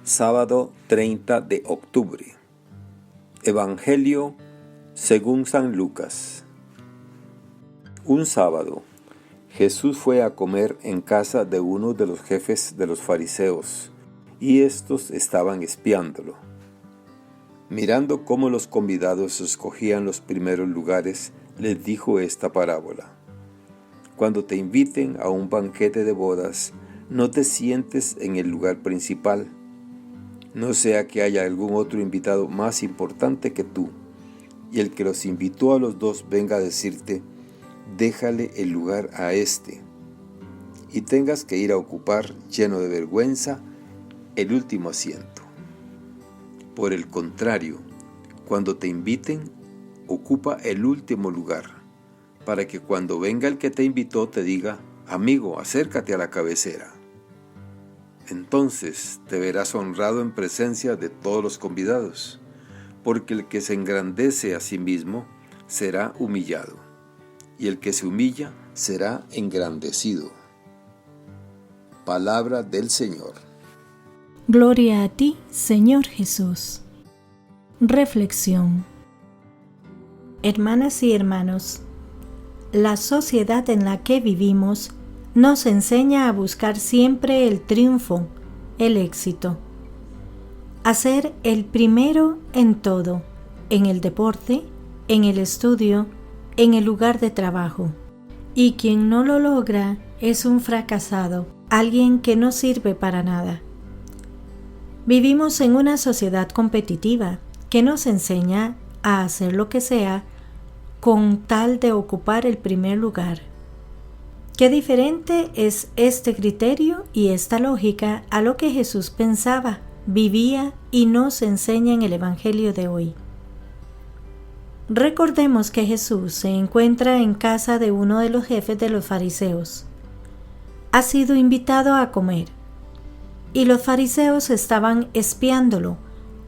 Sábado 30 de octubre. Evangelio según San Lucas. Un sábado, Jesús fue a comer en casa de uno de los jefes de los fariseos, y éstos estaban espiándolo. Mirando cómo los convidados escogían los primeros lugares, les dijo esta parábola: Cuando te inviten a un banquete de bodas, no te sientes en el lugar principal, no sea que haya algún otro invitado más importante que tú, y el que los invitó a los dos venga a decirte: déjale el lugar a este, y tengas que ir a ocupar, lleno de vergüenza, el último asiento. Por el contrario, cuando te inviten, ocupa el último lugar, para que cuando venga el que te invitó te diga: amigo, acércate a la cabecera. Entonces te verás honrado en presencia de todos los convidados, porque el que se engrandece a sí mismo será humillado, y el que se humilla será engrandecido. Palabra del Señor. Gloria a ti, Señor Jesús. Reflexión. Hermanas y hermanos, la sociedad en la que vivimos nos enseña a buscar siempre el triunfo, el éxito. A ser el primero en todo, en el deporte, en el estudio, en el lugar de trabajo. Y quien no lo logra es un fracasado, alguien que no sirve para nada. Vivimos en una sociedad competitiva que nos enseña a hacer lo que sea con tal de ocupar el primer lugar. Qué diferente es este criterio y esta lógica a lo que Jesús pensaba, vivía y nos enseña en el Evangelio de hoy. Recordemos que Jesús se encuentra en casa de uno de los jefes de los fariseos. Ha sido invitado a comer, y los fariseos estaban espiándolo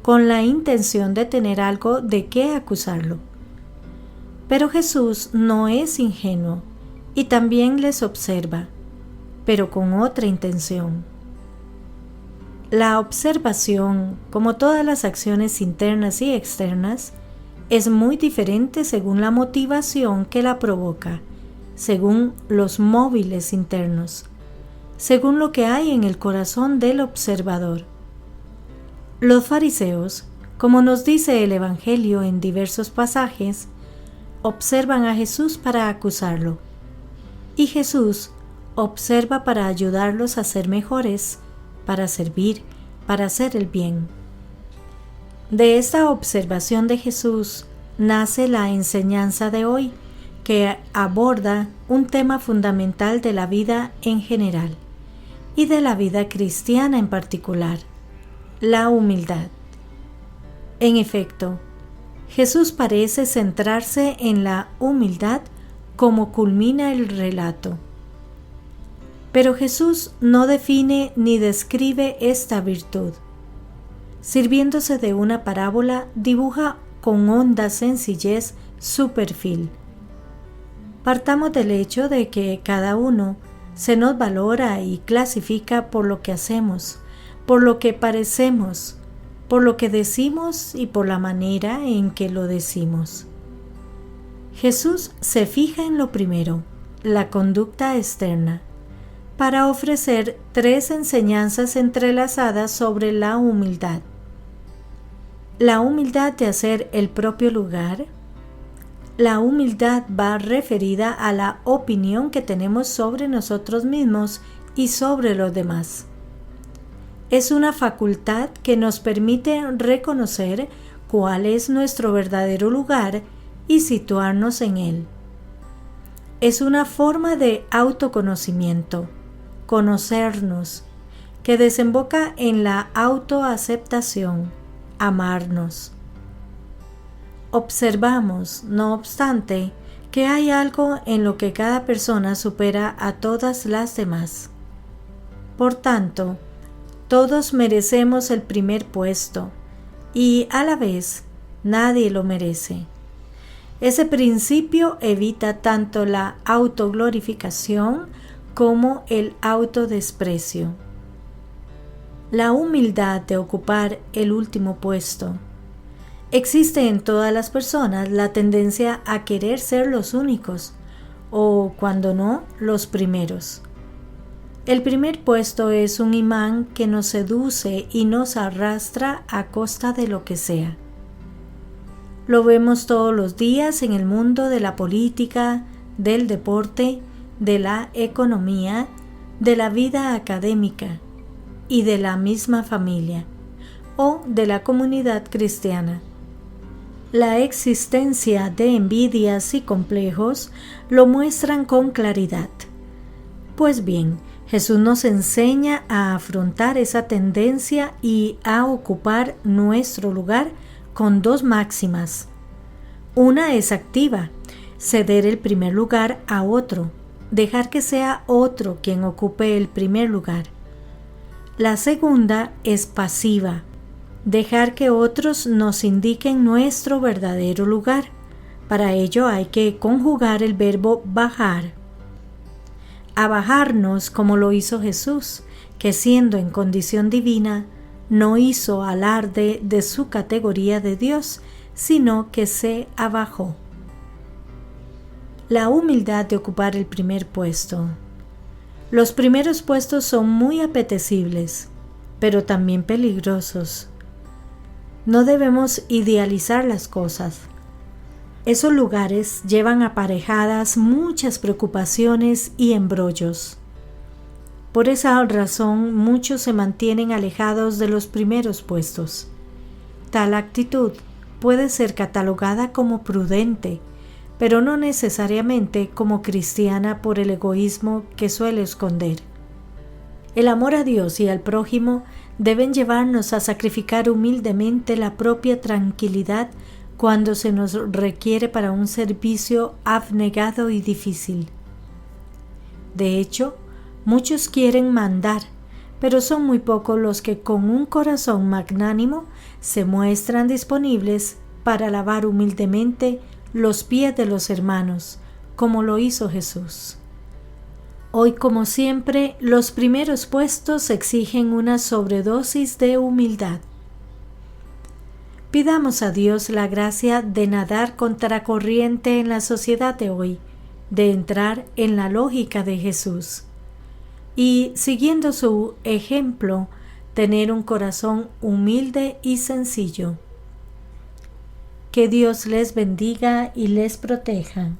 con la intención de tener algo de qué acusarlo. Pero Jesús no es ingenuo y también les observa, pero con otra intención. La observación, como todas las acciones internas y externas, es muy diferente según la motivación que la provoca, según los móviles internos, según lo que hay en el corazón del observador. Los fariseos, como nos dice el Evangelio en diversos pasajes, observan a Jesús para acusarlo, y Jesús observa para ayudarlos a ser mejores, para servir, para hacer el bien. De esta observación de Jesús nace la enseñanza de hoy, que aborda un tema fundamental de la vida en general y de la vida cristiana en particular: la humildad. En efecto, Jesús parece centrarse en la humildad como culmina el relato. Pero Jesús no define ni describe esta virtud. Sirviéndose de una parábola, dibuja con honda sencillez su perfil. Partamos del hecho de que cada uno se nos valora y clasifica por lo que hacemos, por lo que parecemos, por lo que decimos y por la manera en que lo decimos. Jesús se fija en lo primero, la conducta externa, para ofrecer tres enseñanzas entrelazadas sobre la humildad. La humildad de hacer el propio lugar. La humildad va referida a la opinión que tenemos sobre nosotros mismos y sobre los demás. Es una facultad que nos permite reconocer cuál es nuestro verdadero lugar y situarnos en él. Es una forma de autoconocimiento, conocernos, que desemboca en la autoaceptación, amarnos. Observamos, no obstante, que hay algo en lo que cada persona supera a todas las demás. Por tanto, todos merecemos el primer puesto y, a la vez, nadie lo merece. Ese principio evita tanto la autoglorificación como el autodesprecio. La humildad de ocupar el último puesto. Existe en todas las personas la tendencia a querer ser los únicos, o cuando no, los primeros. El primer puesto es un imán que nos seduce y nos arrastra a costa de lo que sea. Lo vemos todos los días en el mundo de la política, del deporte, de la economía, de la vida académica y de la misma familia o de la comunidad cristiana. La existencia de envidias y complejos lo muestran con claridad. Pues bien, Jesús nos enseña a afrontar esa tendencia y a ocupar nuestro lugar con dos máximas. Una es activa, ceder el primer lugar a otro, dejar que sea otro quien ocupe el primer lugar. La segunda es pasiva, dejar que otros nos indiquen nuestro verdadero lugar. Para ello hay que conjugar el verbo bajar. Abajarnos como lo hizo Jesús, que siendo en condición divina, no hizo alarde de su categoría de Dios, sino que se abajó. La humildad de ocupar el primer puesto. Los primeros puestos son muy apetecibles, pero también peligrosos. No debemos idealizar las cosas. Esos lugares llevan aparejadas muchas preocupaciones y embrollos. Por esa razón, muchos se mantienen alejados de los primeros puestos. Tal actitud puede ser catalogada como prudente, pero no necesariamente como cristiana por el egoísmo que suele esconder. El amor a Dios y al prójimo deben llevarnos a sacrificar humildemente la propia tranquilidad cuando se nos requiere para un servicio abnegado y difícil. De hecho, muchos quieren mandar, pero son muy pocos los que con un corazón magnánimo se muestran disponibles para lavar humildemente los pies de los hermanos, como lo hizo Jesús. Hoy, como siempre, los primeros puestos exigen una sobredosis de humildad. Pidamos a Dios la gracia de nadar contracorriente en la sociedad de hoy, de entrar en la lógica de Jesús y, siguiendo su ejemplo, tener un corazón humilde y sencillo. Que Dios les bendiga y les proteja.